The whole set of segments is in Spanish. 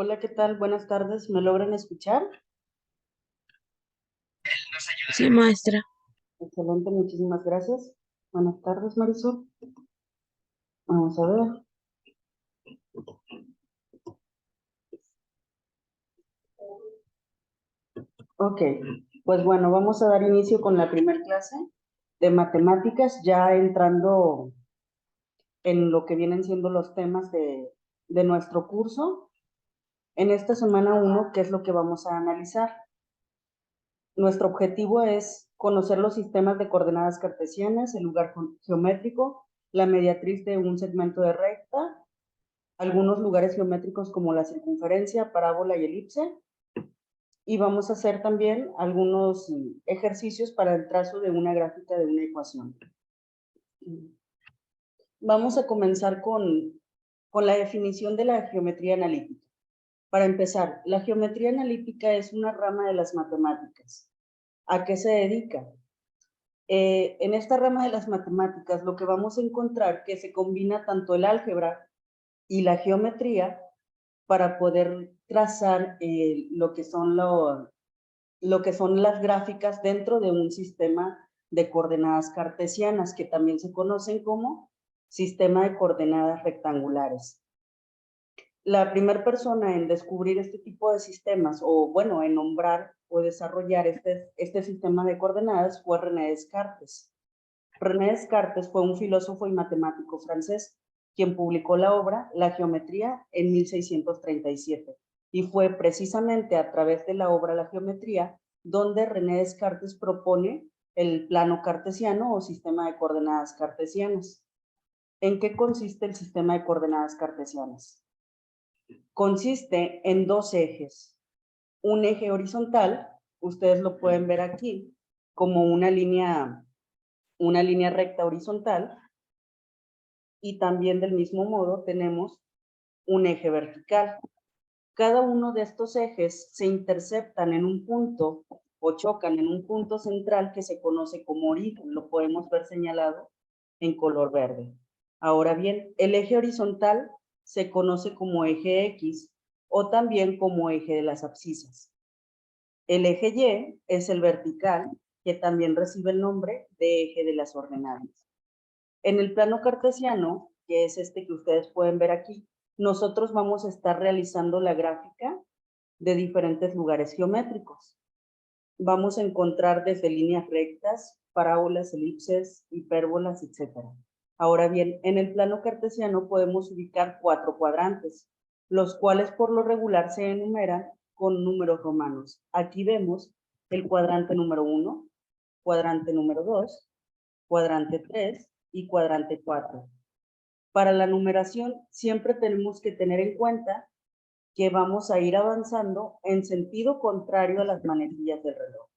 Hola, ¿qué tal? Buenas tardes. ¿Me logran escuchar? Sí, maestra. Excelente, muchísimas gracias. Buenas tardes, Marisol. Vamos a ver. Ok, pues bueno, vamos a dar inicio con la primera clase de matemáticas, ya entrando en lo que vienen siendo los temas de nuestro curso. En esta semana uno, ¿qué es lo que vamos a analizar? Nuestro objetivo es conocer los sistemas de coordenadas cartesianas, el lugar geométrico, la mediatriz de un segmento de recta, algunos lugares geométricos como la circunferencia, parábola y elipse, y vamos a hacer también algunos ejercicios para el trazo de una gráfica de una ecuación. Vamos a comenzar con la definición de la geometría analítica. Para empezar, la geometría analítica es una rama de las matemáticas. ¿A qué se dedica? En esta rama de las matemáticas lo que vamos a encontrar que se combina tanto el álgebra y la geometría para poder trazar lo que son las gráficas dentro de un sistema de coordenadas cartesianas, que también se conocen como sistema de coordenadas rectangulares. La primera persona en descubrir este tipo de sistemas, o bueno, en nombrar o desarrollar este sistema de coordenadas fue René Descartes. René Descartes fue un filósofo y matemático francés, quien publicó la obra La Geometría en 1637. Y fue precisamente a través de la obra La Geometría donde René Descartes propone el plano cartesiano o sistema de coordenadas cartesianas. ¿En qué consiste el sistema de coordenadas cartesianas? Consiste en dos ejes. Un eje horizontal, ustedes lo pueden ver aquí como una línea recta horizontal, y también del mismo modo tenemos un eje vertical. Cada uno de estos ejes se interceptan en un punto o chocan en un punto central que se conoce como origen. Lo podemos ver señalado en color verde. Ahora bien, el eje horizontal se conoce como eje X o también como eje de las abscisas. El eje Y es el vertical, que también recibe el nombre de eje de las ordenadas. En el plano cartesiano, que es este que ustedes pueden ver aquí, nosotros vamos a estar realizando la gráfica de diferentes lugares geométricos. Vamos a encontrar desde líneas rectas, parábolas, elipses, hipérbolas, etc. Ahora bien, en el plano cartesiano podemos ubicar 4 cuadrantes, los cuales por lo regular se enumeran con números romanos. Aquí vemos el cuadrante número 1, cuadrante número 2, cuadrante 3 y cuadrante 4. Para la numeración siempre tenemos que tener en cuenta que vamos a ir avanzando en sentido contrario a las manecillas del reloj,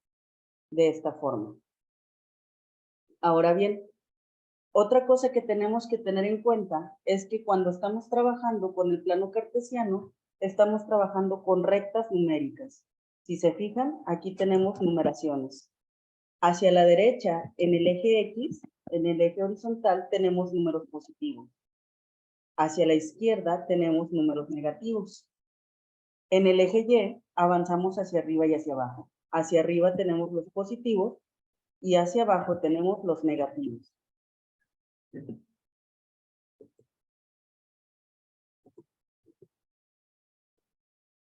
de esta forma. Ahora bien, otra cosa que tenemos que tener en cuenta es que cuando estamos trabajando con el plano cartesiano, estamos trabajando con rectas numéricas. Si se fijan, aquí tenemos numeraciones. Hacia la derecha, en el eje X, en el eje horizontal, tenemos números positivos. Hacia la izquierda tenemos números negativos. En el eje Y avanzamos hacia arriba y hacia abajo. Hacia arriba tenemos los positivos y hacia abajo tenemos los negativos.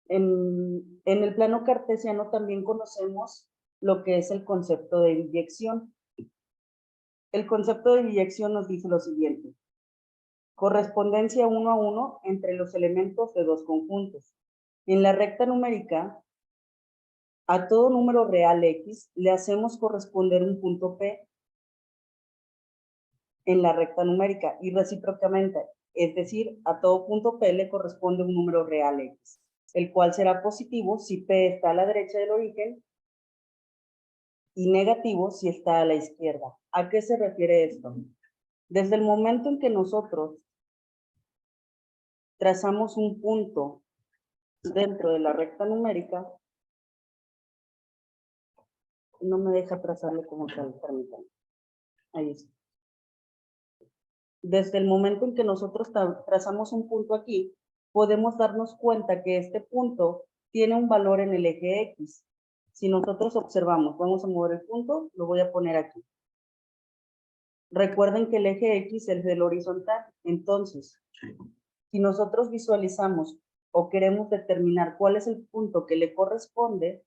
En el plano cartesiano también conocemos lo que es el concepto de biyección. El concepto de biyección nos dice lo siguiente: correspondencia 1 a 1 entre los elementos de dos conjuntos. En la recta numérica, a todo número real X le hacemos corresponder un punto P en la recta numérica y recíprocamente, es decir, a todo punto P le corresponde un número real X, el cual será positivo si P está a la derecha del origen y negativo si está a la izquierda. ¿A qué se refiere esto? Desde el momento en que nosotros trazamos un punto dentro de la recta numérica, no me deja trazarlo como tal, permítanme. Ahí está. Desde el momento en que nosotros trazamos un punto aquí, podemos darnos cuenta que este punto tiene un valor en el eje X. Si nosotros observamos, vamos a mover el punto, lo voy a poner aquí. Recuerden que el eje X es el horizontal, entonces, si nosotros visualizamos o queremos determinar cuál es el punto que le corresponde,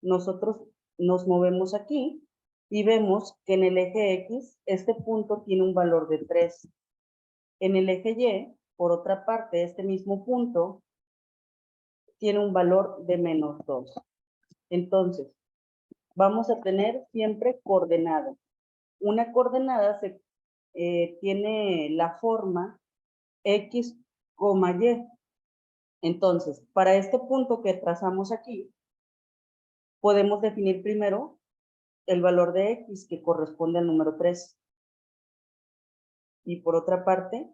nosotros nos movemos aquí y vemos que en el eje X este punto tiene un valor de 3. En el eje Y, por otra parte, este mismo punto tiene un valor de -2. Entonces, vamos a tener siempre coordenadas. Una coordenada tiene la forma X, Y. Entonces, para este punto que trazamos aquí, podemos definir primero el valor de X, que corresponde al número 3. Y por otra parte,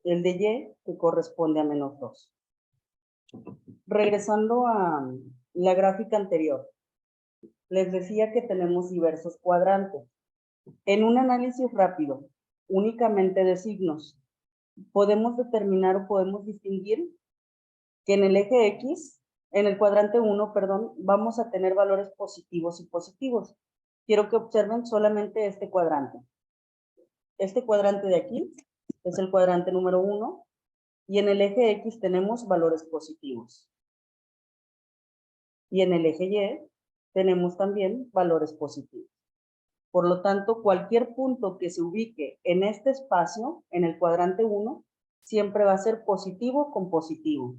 el de Y, que corresponde a -2. Regresando a la gráfica anterior, les decía que tenemos diversos cuadrantes. En un análisis rápido, únicamente de signos, podemos determinar o podemos distinguir que en el eje X, en el cuadrante 1, perdón, vamos a tener valores positivos y positivos. Quiero que observen solamente este cuadrante. Este cuadrante de aquí es el cuadrante número 1 y en el eje X tenemos valores positivos. Y en el eje Y tenemos también valores positivos. Por lo tanto, cualquier punto que se ubique en este espacio, en el cuadrante 1, siempre va a ser positivo con positivo.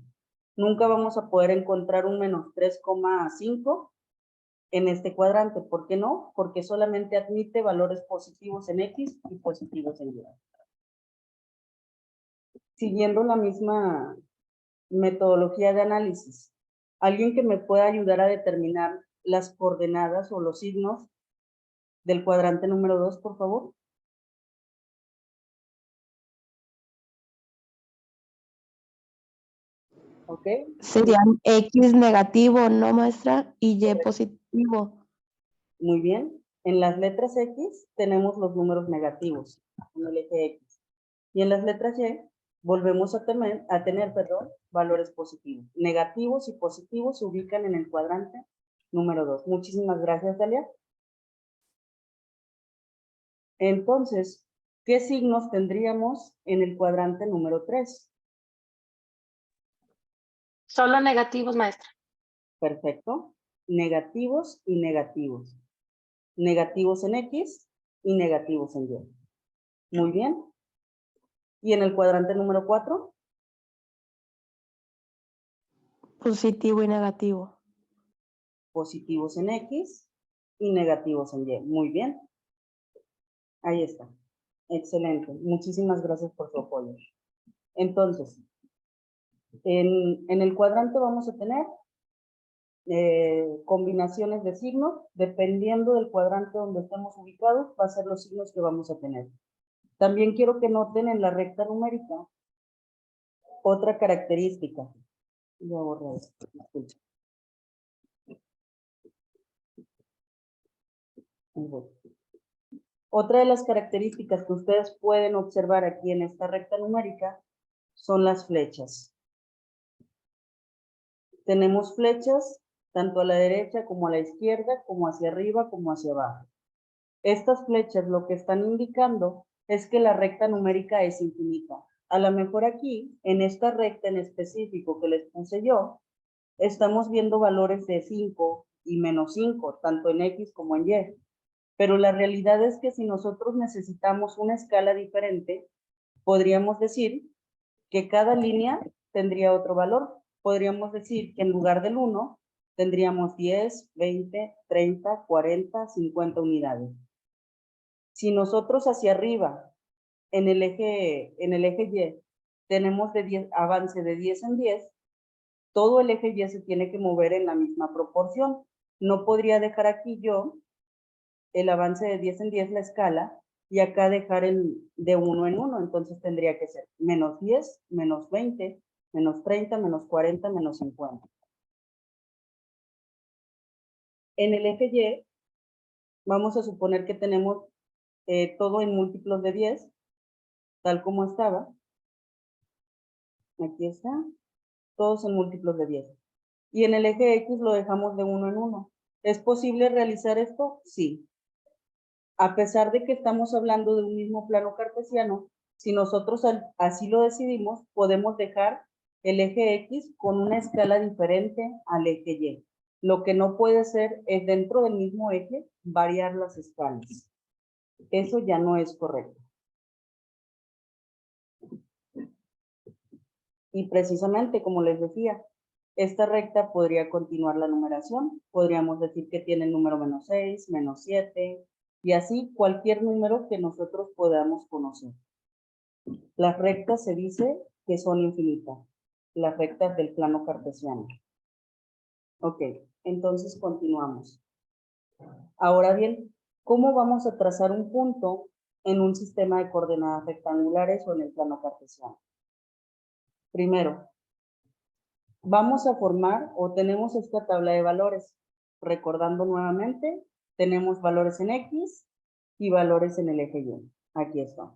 Nunca vamos a poder encontrar un -3,5 en este cuadrante. ¿Por qué no? Porque solamente admite valores positivos en X y positivos en Y. Siguiendo la misma metodología de análisis, ¿alguien que me pueda ayudar a determinar las coordenadas o los signos del cuadrante número 2, por favor? ¿Ok? Serían X negativo, ¿no, maestra? Y Y positivo. Muy bien. En las letras X tenemos los números negativos en el eje X. Y en las letras Y volvemos a tener valores positivos. Negativos y positivos se ubican en el cuadrante número 2. Muchísimas gracias, Dalia. Entonces, ¿qué signos tendríamos en el cuadrante número 3? Solo negativos, maestra. Perfecto. Negativos y negativos. Negativos en X y negativos en Y. Muy bien. ¿Y en el cuadrante número 4? Positivo y negativo. Positivos en X y negativos en Y. Muy bien. Ahí está. Excelente. Muchísimas gracias por su apoyo. Entonces, en el cuadrante vamos a tener combinaciones de signos. Dependiendo del cuadrante donde estemos ubicados, va a ser los signos que vamos a tener. También quiero que noten en la recta numérica otra característica. Voy a borrar esto. Escucha. Otra de las características que ustedes pueden observar aquí en esta recta numérica son las flechas. Tenemos flechas tanto a la derecha como a la izquierda, como hacia arriba, como hacia abajo. Estas flechas lo que están indicando es que la recta numérica es infinita. A lo mejor aquí, en esta recta en específico que les puse yo, estamos viendo valores de 5 y -5, tanto en X como en Y. Pero la realidad es que si nosotros necesitamos una escala diferente, podríamos decir que cada línea tendría otro valor. Podríamos decir que en lugar del 1, tendríamos 10, 20, 30, 40, 50 unidades. Si nosotros hacia arriba, en el eje Y, tenemos avance de 10 en 10, todo el eje Y se tiene que mover en la misma proporción. No podría dejar aquí yo el avance de 10 en 10 la escala y acá dejar de 1 en 1. Entonces tendría que ser -10, -20, -30, -40, -50. En el eje Y, vamos a suponer que tenemos todo en múltiplos de 10, tal como estaba. Aquí está. todos en múltiplos de 10. Y en el eje X lo dejamos de 1 en 1. ¿Es posible realizar esto? Sí. A pesar de que estamos hablando de un mismo plano cartesiano, si nosotros así lo decidimos, podemos dejar el eje X con una escala diferente al eje Y. Lo que no puede ser es dentro del mismo eje variar las escalas. Eso ya no es correcto. Y precisamente, como les decía, esta recta podría continuar la numeración. Podríamos decir que tiene el número -6, -7, y así cualquier número que nosotros podamos conocer. Las rectas se dice que son infinitas, las rectas del plano cartesiano. Ok, entonces continuamos. Ahora bien, ¿cómo vamos a trazar un punto en un sistema de coordenadas rectangulares o en el plano cartesiano? Primero, vamos a formar o tenemos esta tabla de valores. Recordando nuevamente, tenemos valores en X y valores en el eje Y. Aquí está.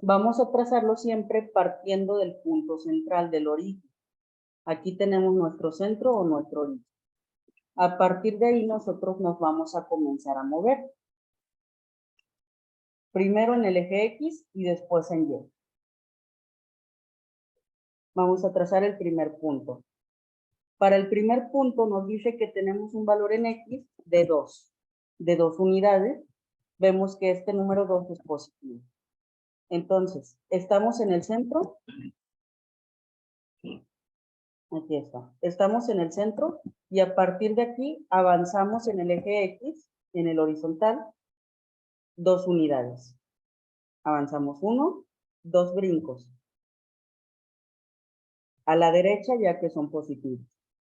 Vamos a trazarlo siempre partiendo del punto central del origen. Aquí tenemos nuestro centro o nuestro origen. A partir de ahí nosotros nos vamos a comenzar a mover. Primero en el eje X y después en Y. Vamos a trazar el primer punto. Para el primer punto nos dice que tenemos un valor en X de 2 unidades. Vemos que este número 2 es positivo. Entonces, estamos en el centro. Aquí está. Estamos en el centro y a partir de aquí avanzamos en el eje X, en el horizontal, 2 unidades. Avanzamos 1, 2 brincos. A la derecha ya que son positivos.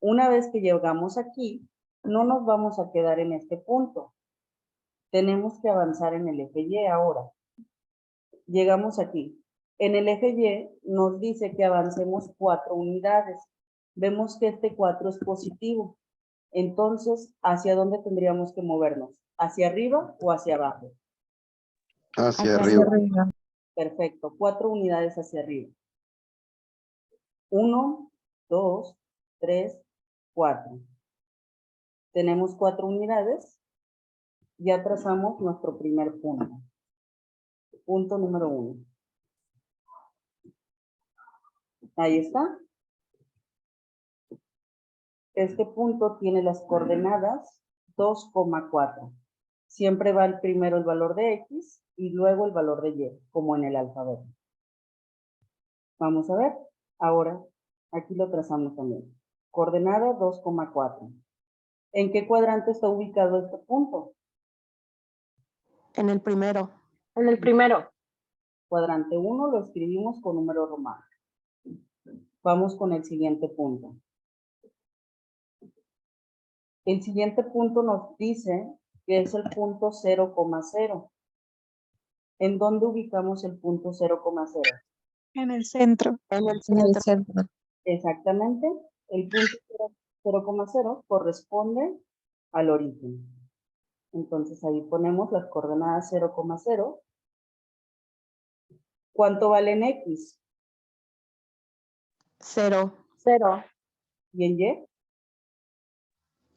Una vez que llegamos aquí, no nos vamos a quedar en este punto. Tenemos que avanzar en el eje Y ahora. Llegamos aquí. En el eje Y nos dice que avancemos 4 unidades. Vemos que este 4 es positivo. Entonces, ¿hacia dónde tendríamos que movernos? ¿Hacia arriba o hacia abajo? Hacia Hacia arriba. arriba. Perfecto, 4 unidades hacia arriba. 1, 2, 3, 4. Tenemos 4 unidades. Ya trazamos nuestro primer punto. Punto número 1. Ahí está. Este punto tiene las coordenadas 2,4. Siempre va primero el valor de X y luego el valor de Y, como en el alfabeto. Vamos a ver. Ahora, aquí lo trazamos también. Coordenada 2,4. ¿En qué cuadrante está ubicado este punto? En el primero. En el primero. Cuadrante 1 lo escribimos con número romano. Vamos con el siguiente punto. El siguiente punto nos dice que es el punto 0,0. ¿En dónde ubicamos el punto 0,0? En el centro. En el En el centro. centro. Exactamente. El punto 0,0 corresponde al origen. Entonces ahí ponemos las coordenadas 0,0. ¿Cuánto vale en X? 0. 0. ¿Y en Y?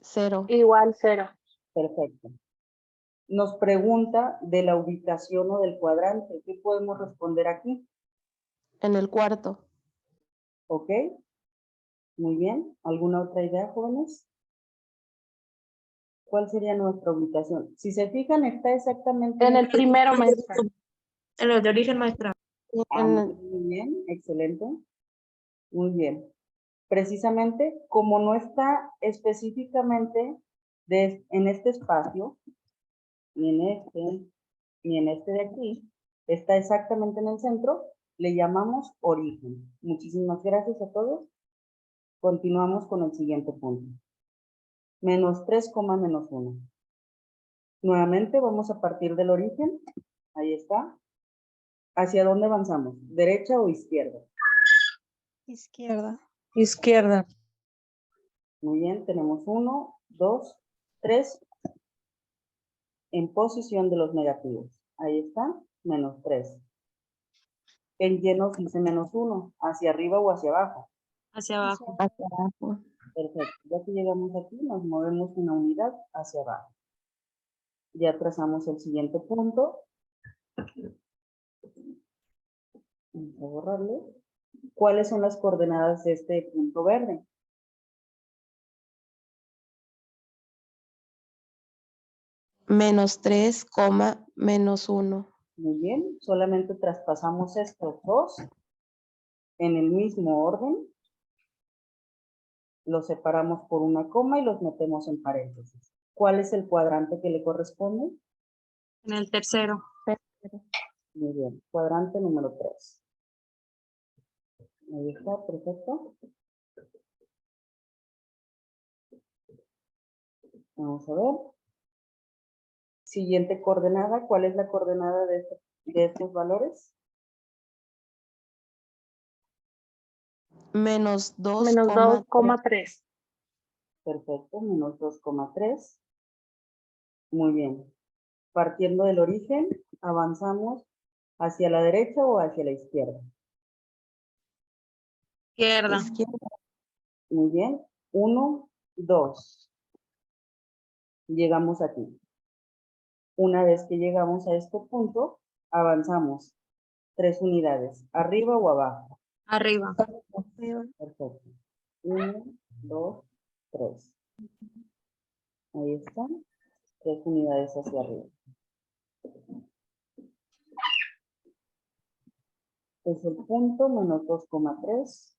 0. Igual 0. Perfecto. Nos pregunta de la ubicación o del cuadrante. ¿Qué podemos responder aquí? En el cuarto. ¿Ok? Muy bien. ¿Alguna otra idea, jóvenes? ¿Cuál sería nuestra ubicación? Si se fijan, está exactamente En el primero, maestra. En los de origen, maestra. muy bien, excelente. Muy bien. Precisamente, como no está específicamente en este espacio, ni en este de aquí, está exactamente en el centro, le llamamos origen. Muchísimas gracias a todos. Continuamos con el siguiente punto. -3, -1. Nuevamente vamos a partir del origen. Ahí está. ¿Hacia dónde avanzamos? ¿Derecha o izquierda? Izquierda. Izquierda. Muy bien, tenemos 1, 2, 3 en posición de los negativos. Ahí está, -3. En Y nos dice -1, hacia arriba o hacia abajo. Hacia abajo. hacia abajo. Perfecto. Ya que llegamos aquí, nos movemos una unidad hacia abajo. Ya trazamos el siguiente punto. Vamos a borrarle. ¿Cuáles son las coordenadas de este punto verde? -3, -1. Muy bien. Solamente traspasamos estos dos en el mismo orden. Los separamos por una coma y los metemos en paréntesis. ¿Cuál es el cuadrante que le corresponde? En el tercero. Muy bien. Cuadrante número 3. Ahí está, perfecto. Vamos a ver. Siguiente coordenada. ¿Cuál es la coordenada de estos valores? -2, -2,3. Perfecto, -2,3. Muy bien. Partiendo del origen, avanzamos hacia la derecha o hacia la izquierda. Izquierda. izquierda. Muy bien. 1, 2. Llegamos aquí. Una vez que llegamos a este punto, avanzamos 3 unidades, arriba o abajo. Arriba. Perfecto. 1, 2, 3. Ahí están. 3 unidades hacia arriba. Es el punto -2,3.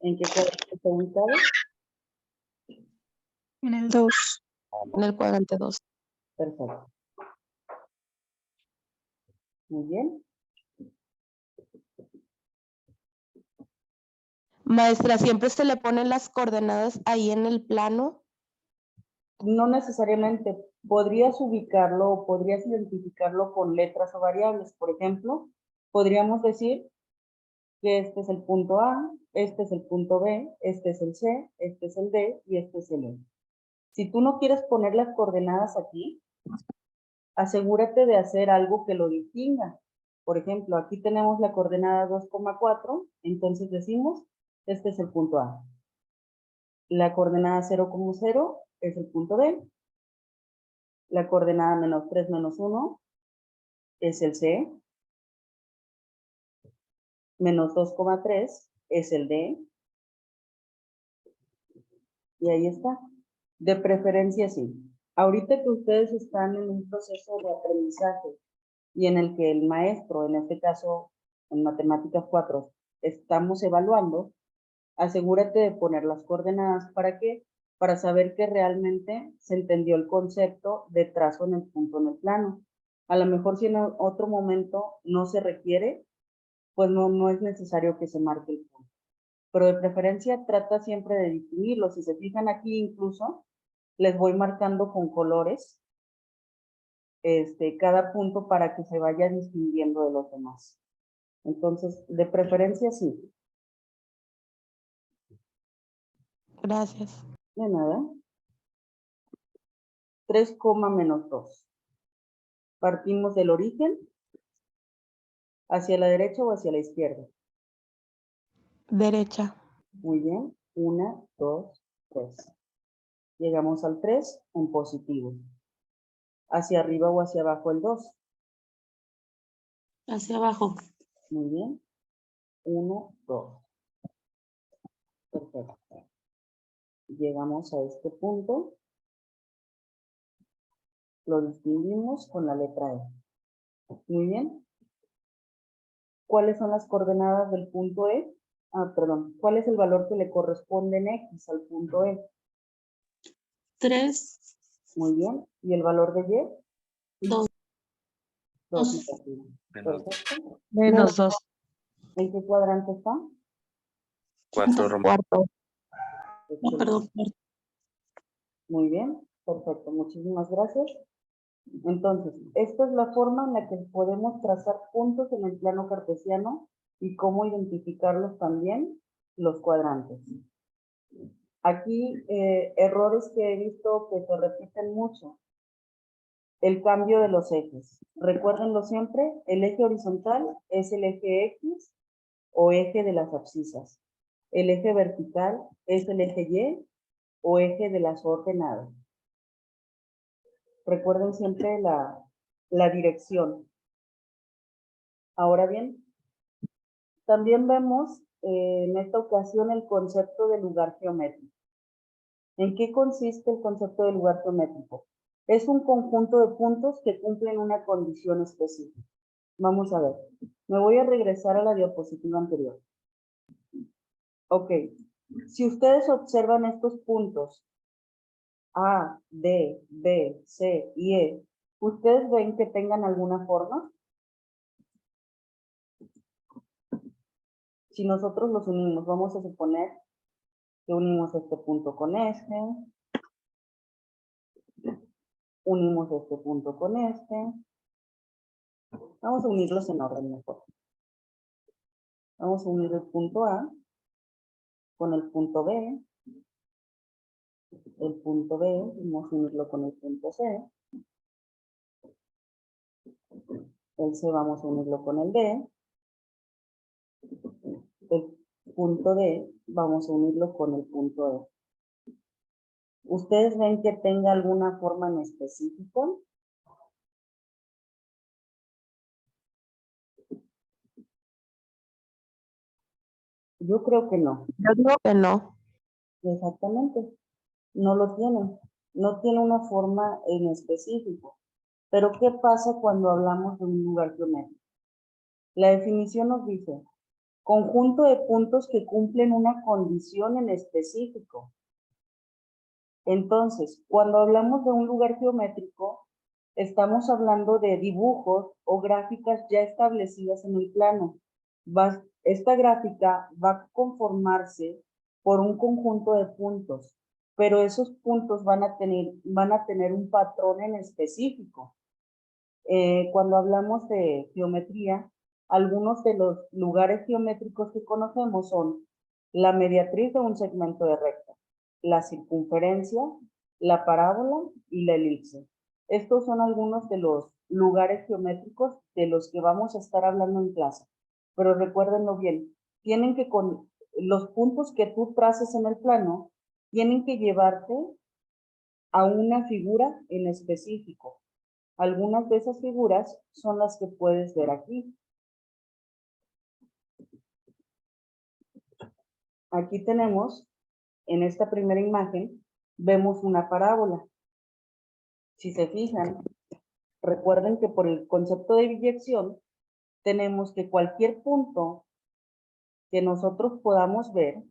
¿En qué cuadrante está ubicado? En el 2. En el cuadrante 2. Perfecto. Muy bien. Maestra, ¿siempre se le ponen las coordenadas ahí en el plano? No necesariamente. Podrías ubicarlo o podrías identificarlo con letras o variables. Por ejemplo, podríamos decir que este es el punto A, este es el punto B, este es el C, este es el D y este es el E. Si tú no quieres poner las coordenadas aquí, asegúrate de hacer algo que lo distinga. Por ejemplo, aquí tenemos la coordenada 2,4, entonces decimos, este es el punto A. La coordenada 0,0 es el punto B. La coordenada -3, -1 es el C. -2,3 es el D. Y ahí está. De preferencia, sí. Ahorita que ustedes están en un proceso de aprendizaje y en el que el maestro, en este caso en Matemáticas 4, estamos evaluando, asegúrate de poner las coordenadas. ¿Para qué? Para saber que realmente se entendió el concepto de trazo en el punto en el plano. A lo mejor si en otro momento no se requiere, pues no es necesario que se marque el punto. Pero de preferencia trata siempre de distinguirlo. Si se fijan aquí incluso, les voy marcando con colores cada punto para que se vaya distinguiendo de los demás. Entonces, de preferencia sí. Gracias. De nada. 3, -2. Partimos del origen hacia la derecha o hacia la izquierda. Derecha. Muy bien. 1, 2, 3. Llegamos al 3 en positivo. Hacia arriba o hacia abajo el 2. Hacia abajo. Muy bien. 1, 2. Perfecto. Llegamos a este punto. Lo distinguimos con la letra E. Muy bien. ¿Cuáles son las coordenadas del punto E? Perdón. ¿Cuál es el valor que le corresponde en X al punto E? 3, Muy bien. ¿Y el valor de Y? 2. 2. Perfecto. -2. ¿En qué cuadrante está? Cuarto. Perdón. Muy bien. Perfecto. Muchísimas gracias. Entonces, esta es la forma en la que podemos trazar puntos en el plano cartesiano y cómo identificarlos también, los cuadrantes. Aquí, errores que he visto que se repiten mucho. El cambio de los ejes. Recuérdenlo siempre, el eje horizontal es el eje X o eje de las abscisas. ¿El eje vertical es el eje Y o eje de las ordenadas? Recuerden siempre la dirección. Ahora bien, también vemos en esta ocasión el concepto de lugar geométrico. ¿En qué consiste el concepto de lugar geométrico? Es un conjunto de puntos que cumplen una condición específica. Vamos a ver. Me voy a regresar a la diapositiva anterior. Ok. Si ustedes observan estos puntos A, D, B, C y E, ¿ustedes ven que tengan alguna forma? Si nosotros los unimos, vamos a suponer que unimos este punto con este, unimos este punto con este. Vamos a unirlos en orden mejor. Vamos a unir el punto A con el punto B. El punto B, vamos a unirlo con el punto C. El C vamos a unirlo con el D. El punto D vamos a unirlo con el punto E. ¿Ustedes ven que tenga alguna forma en específico? Yo creo que no. Yo digo que no. Exactamente. No lo tiene. No tiene una forma en específico. Pero ¿qué pasa cuando hablamos de un lugar geométrico? La definición nos dice, conjunto de puntos que cumplen una condición en específico. Entonces, cuando hablamos de un lugar geométrico, estamos hablando de dibujos o gráficas ya establecidas en el plano. Esta gráfica va a conformarse por un conjunto de puntos, pero esos puntos van a tener un patrón en específico. Cuando hablamos de geometría, algunos de los lugares geométricos que conocemos son la mediatriz de un segmento de recta, la circunferencia, la parábola y la elipse. Estos son algunos de los lugares geométricos de los que vamos a estar hablando en clase. Pero recuérdenlo bien, tienen que con los puntos que tú traces en el plano, tienen que llevarte a una figura en específico. Algunas de esas figuras son las que puedes ver aquí. Aquí tenemos, en esta primera imagen, vemos una parábola. Si se fijan, recuerden que por el concepto de biyección, tenemos que cualquier punto que nosotros podamos ver,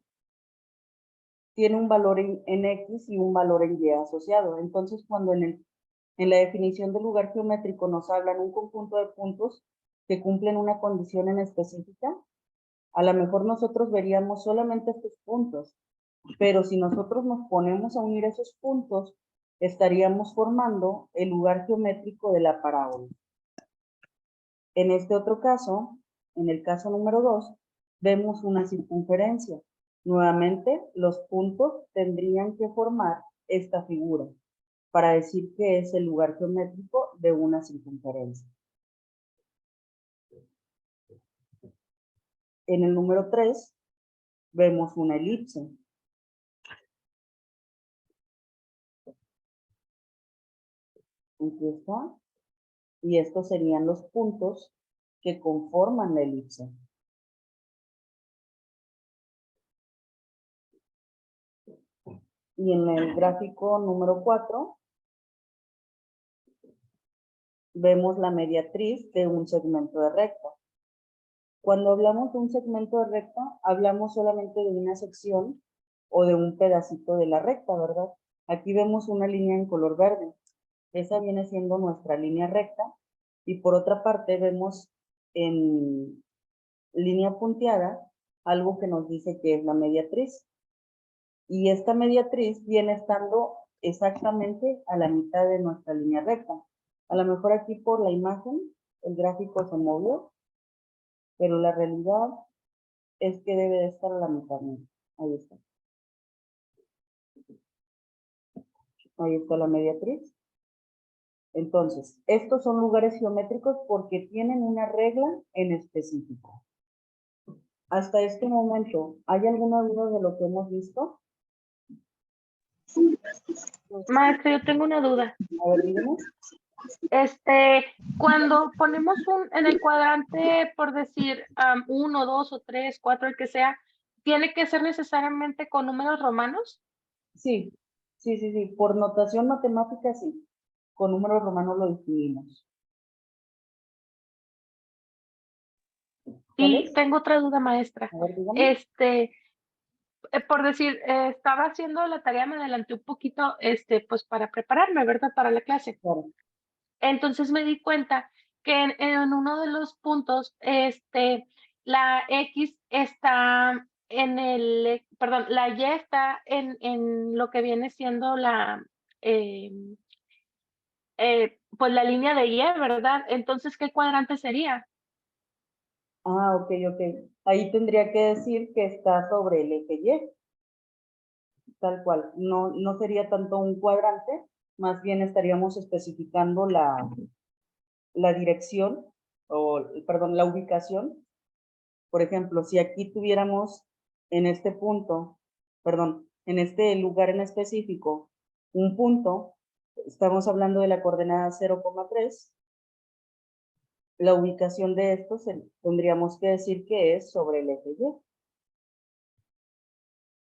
tiene un valor en X y un valor en Y asociado. Entonces, cuando en la definición del lugar geométrico nos hablan un conjunto de puntos que cumplen una condición en específica, a lo mejor nosotros veríamos solamente estos puntos, pero si nosotros nos ponemos a unir esos puntos, estaríamos formando el lugar geométrico de la parábola. En este otro caso, en el caso número 2, vemos una circunferencia. Nuevamente, los puntos tendrían que formar esta figura para decir que es el lugar geométrico de una circunferencia. En el número 3, vemos una elipse. Aquí está. Y estos serían los puntos que conforman la elipse. Y en el gráfico número 4, vemos la mediatriz de un segmento de recta. Cuando hablamos de un segmento de recta, hablamos solamente de una sección o de un pedacito de la recta, ¿verdad? Aquí vemos una línea en color verde. Esa viene siendo nuestra línea recta. Y por otra parte vemos en línea punteada algo que nos dice que es la mediatriz. Y esta mediatriz viene estando exactamente a la mitad de nuestra línea recta. A lo mejor aquí por la imagen el gráfico se movió, pero la realidad es que debe de estar a la mitad. Ahí está. Ahí está la mediatriz. Entonces, estos son lugares geométricos porque tienen una regla en específico. Hasta este momento, ¿hay alguna duda de lo que hemos visto? Maestra, yo tengo una duda. A ver, dígame. Cuando ponemos en el cuadrante, por decir, 1, 2 o 3, 4, el que sea, ¿tiene que ser necesariamente con números romanos? Sí, sí. Por notación matemática, sí. Con números romanos lo distinguimos. ¿Cuál Y es? tengo otra duda, maestra. A ver, dígame. Por decir, estaba haciendo la tarea, me adelanté un poquito, pues para prepararme, ¿verdad? Para la clase. Claro. Entonces me di cuenta que en uno de los puntos, la X está perdón, la Y está en lo que viene siendo pues la línea de Y, ¿verdad? Entonces, ¿qué cuadrante sería? Ah, ok. Ahí tendría que decir que está sobre el eje Y, tal cual. No sería tanto un cuadrante, más bien estaríamos especificando la dirección, perdón, la ubicación. Por ejemplo, si aquí tuviéramos en este punto, perdón, en este lugar en específico, un punto, estamos hablando de la coordenada 0,3, la ubicación de esto tendríamos que decir que es sobre el eje Y.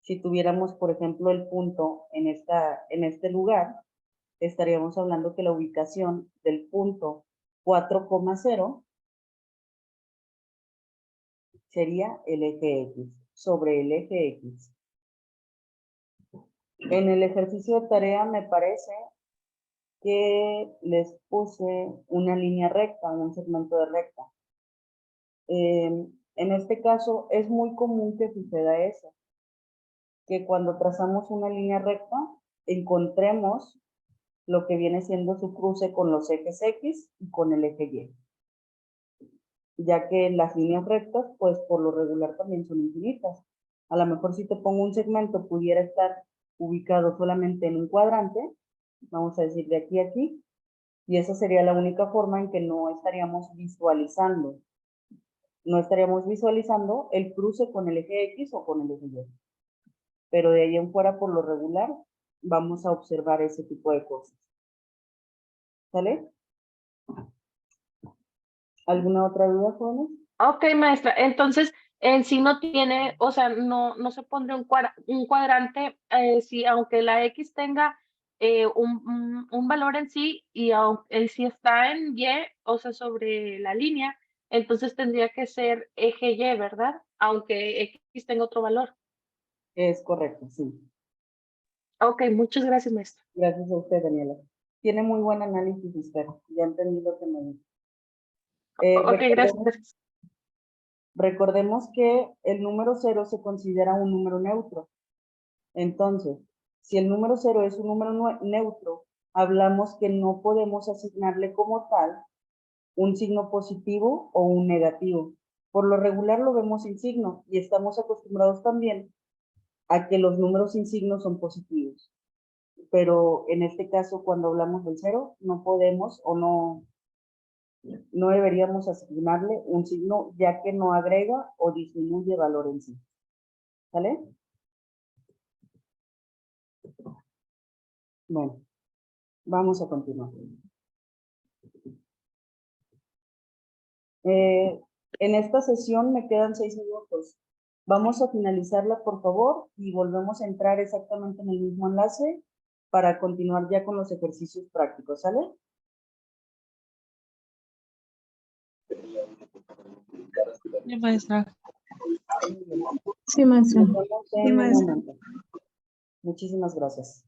Si tuviéramos, por ejemplo, el punto en este lugar, estaríamos hablando que la ubicación del punto 4,0 sería el eje X, sobre el eje X. En el ejercicio de tarea me parece que les puse una línea recta, un segmento de recta. En este caso es muy común que suceda eso, que cuando trazamos una línea recta encontremos lo que viene siendo su cruce con los ejes X y con el eje Y, ya que las líneas rectas pues por lo regular también son infinitas. A lo mejor si te pongo un segmento pudiera estar ubicado solamente en un cuadrante, vamos a decir de aquí a aquí, y esa sería la única forma en que no estaríamos visualizando el cruce con el eje X o con el eje Y. Pero de ahí en fuera, por lo regular, vamos a observar ese tipo de cosas. ¿Sale? ¿Alguna otra duda, jóvenes? Ok, maestra. Entonces, en sí no tiene, o sea, no se pondría un cuadrante, si aunque la X tenga un valor en sí y aunque si está en Y, o sea, sobre la línea, entonces tendría que ser eje Y, ¿verdad? Aunque X tenga otro valor. Es correcto, sí. Ok, muchas gracias, maestra. Gracias a usted, Daniela. Tiene muy buen análisis usted. Ya entendí lo que me dijo. Ok, gracias. Recordemos que el número 0 se considera un número neutro. Entonces, si el número 0 es un número neutro, hablamos que no podemos asignarle como tal un signo positivo o un negativo. Por lo regular lo vemos sin signo y estamos acostumbrados también a que los números sin signo son positivos. Pero en este caso, cuando hablamos del 0, no podemos o no deberíamos asignarle un signo ya que no agrega o disminuye valor en sí. ¿Vale? Bueno, vamos a continuar. En esta sesión me quedan 6 minutos. Vamos a finalizarla, por favor, y volvemos a entrar exactamente en el mismo enlace para continuar ya con los ejercicios prácticos, ¿sale? Sí, maestra. Sí, maestra. Nos vemos en un momento. Muchísimas gracias.